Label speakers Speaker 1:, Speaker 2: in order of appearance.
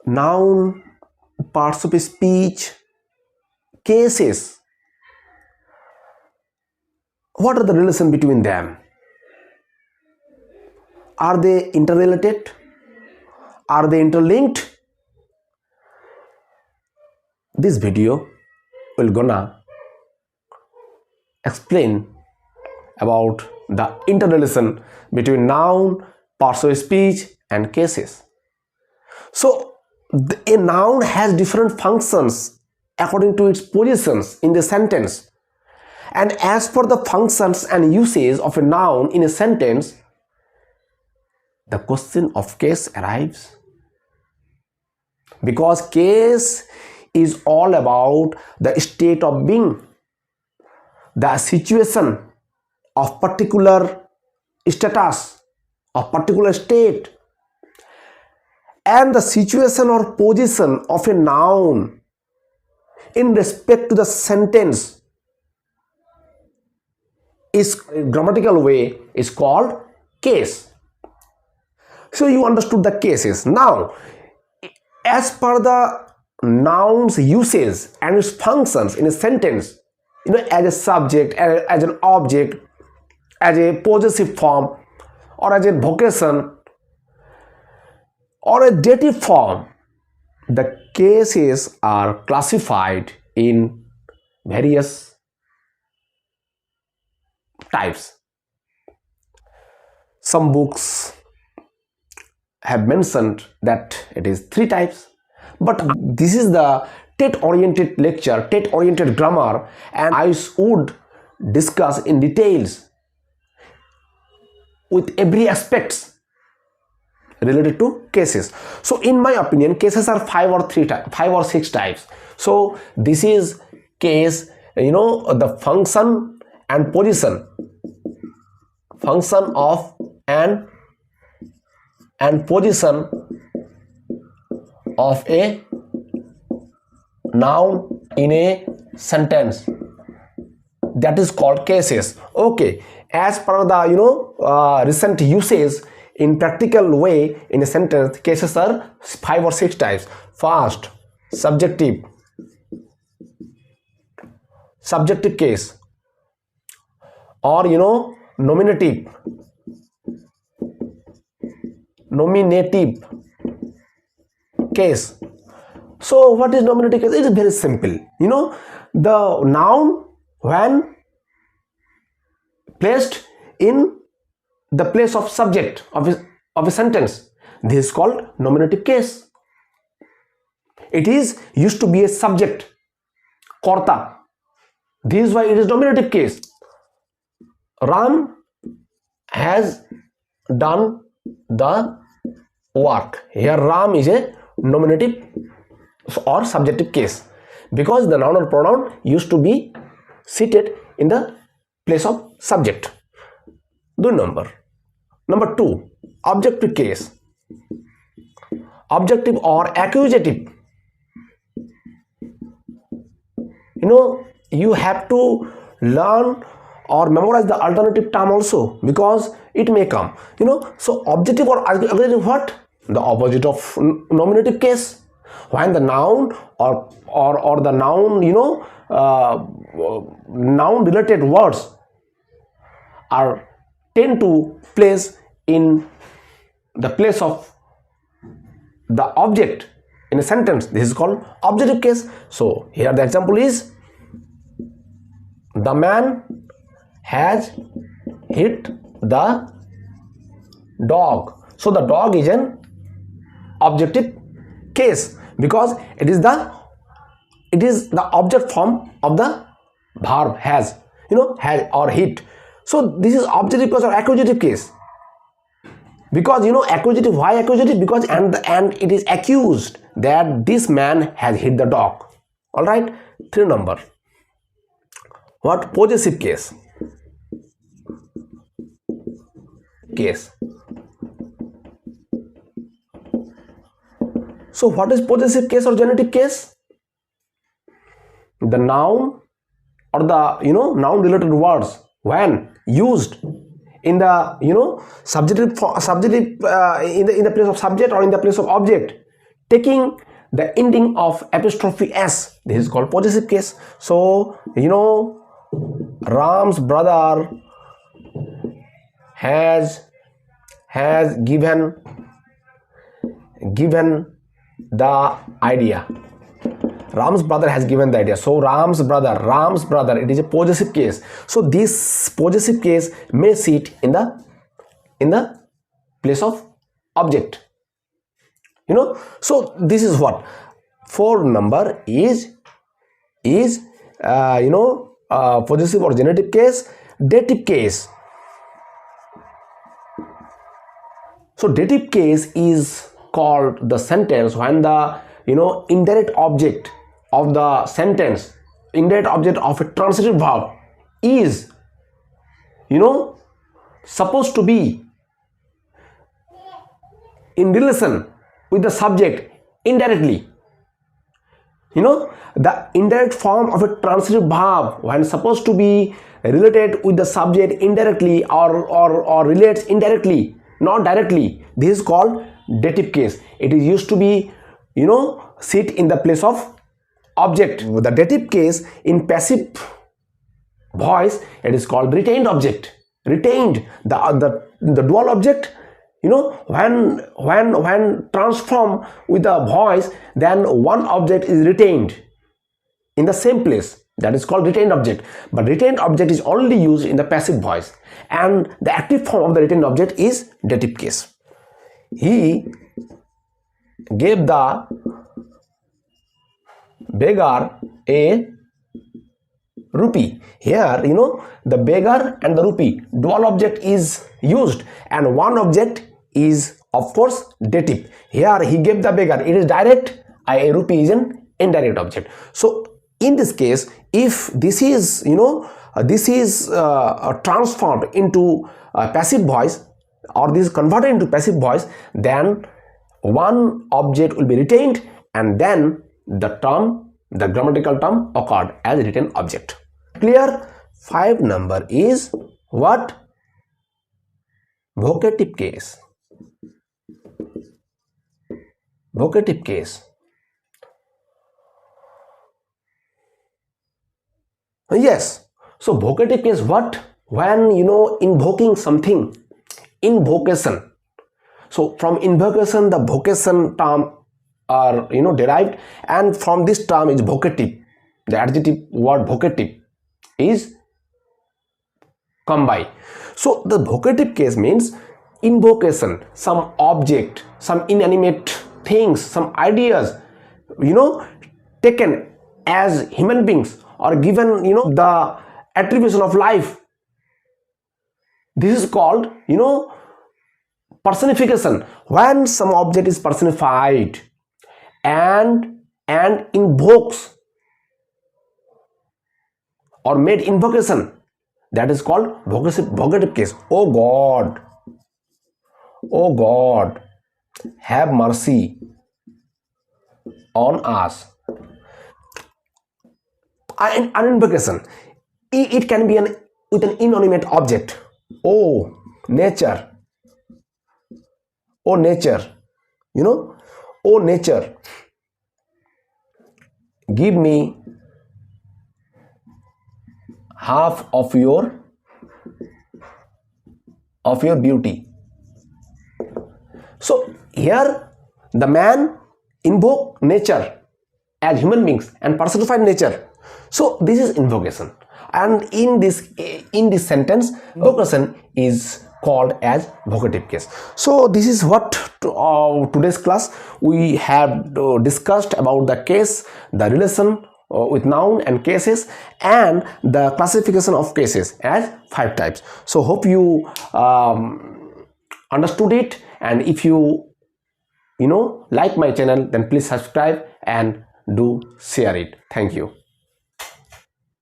Speaker 1: noun, parts of speech, cases. What are the relation between them? Are they interrelated? Are they interlinked? This video will gonna explain about the interrelation between noun, parts of speech and cases. So a noun has different functions according to its positions in the sentence, and as per the functions and uses of a noun in a sentence, the question of case arrives, because case is all about the state of being, the situation of particular status, of particular state, and the situation or position of a noun in respect to the sentence is grammatical way is called case. So you understood the cases. Now, as per the noun's uses and its functions in a sentence, as a subject, as an object, as a possessive form, or as a vocation, or a dative form, the cases are classified in various types. Some books have mentioned that it is 3 types, but this is the TET oriented lecture, TET oriented grammar, and I would discuss in details with every aspects related to cases. So in my opinion, cases are 5 or 6 types. So this is case, the function and position, function of and position of a noun in a sentence, that is called cases. Okay, as per the recent usage in practical way in a sentence, cases are 5 or 6 types. First, subjective case, or nominative case. So what is nominative case? It is very simple. The noun when placed in the place of subject of a sentence, this is called nominative case. It is used to be a subject, karta. This is why it is nominative case. Ram has done the work. Here Ram is a nominative or subjective case, because the noun or pronoun used to be seated in the place of subject. Do number. Number 2, objective case. Objective or accusative. You have to learn or memorize the alternative term also, because it may come. So objective or accusative, what? The opposite of nominative case. When the noun or the noun, noun related words are tend to place in the place of the object in a sentence, this is called objective case. So here the example is, the man has hit the dog. So the dog is an objective case, because it is the object form of the verb has, has or hit. So this is objective case or accusative case, because accusative. Why accusative? Because and it is accused that this man has hit the dog. All right, 3 number. What? Possessive case. So what is possessive case or genitive case? The noun or the noun related words when used in the subjective in the place of subject or in the place of object taking the ending of apostrophe s. This is called possessive case. So Ram's brother has given the idea. Ram's brother has given the idea. So Ram's brother, it is a possessive case. So this possessive case may sit in the place of object. So this is what 4 number is possessive or genitive case, dative case. So dative case is called the sentence when the indirect object of the sentence, indirect object of a transitive verb is supposed to be in relation with the subject indirectly. The indirect form of a transitive verb when supposed to be related with the subject indirectly or relates indirectly, not directly, this is called dative case. It is used to be sit in the place of object. The dative case in passive voice, it is called retained object. Retained, the dual object, when transformed with the voice, then one object is retained in the same place. That is called retained object. But retained object is only used in the passive voice, and the active form of the retained object is dative case. He gave the beggar a rupee. Here the beggar and the rupee, dual object is used, and one object is of course dative. Here he gave the beggar, it is direct, a rupee is an indirect object. So in this case, if this is transformed into passive voice, or this is converted into passive voice, then one object will be retained, and then the grammatical term occurred as retained object. Clear? 5 number is what? Vocative case. Vocative case. Yes. So vocative case, what? When invoking something. Invocation. So from invocation, the vocation term are derived, and from this term is vocative. The adjective word vocative is come by. So the vocative case means invocation, some object, some inanimate things, some ideas taken as human beings or given the attribution of life. This is called personification. When some object is personified and invokes or made invocation, that is called vocative case. Oh God, have mercy on us. An invocation, it can be with an inanimate object. Oh nature, oh nature, give me half of your beauty. So here the man invoked nature as human beings and personified nature. So this is invocation, and in this sentence, invocation is called as vocative case. So this is what today's class we have discussed about the case, the relation with noun and cases, and the classification of cases as 5 types. So hope you understood it, and if you like my channel, then please subscribe and do share it. Thank you.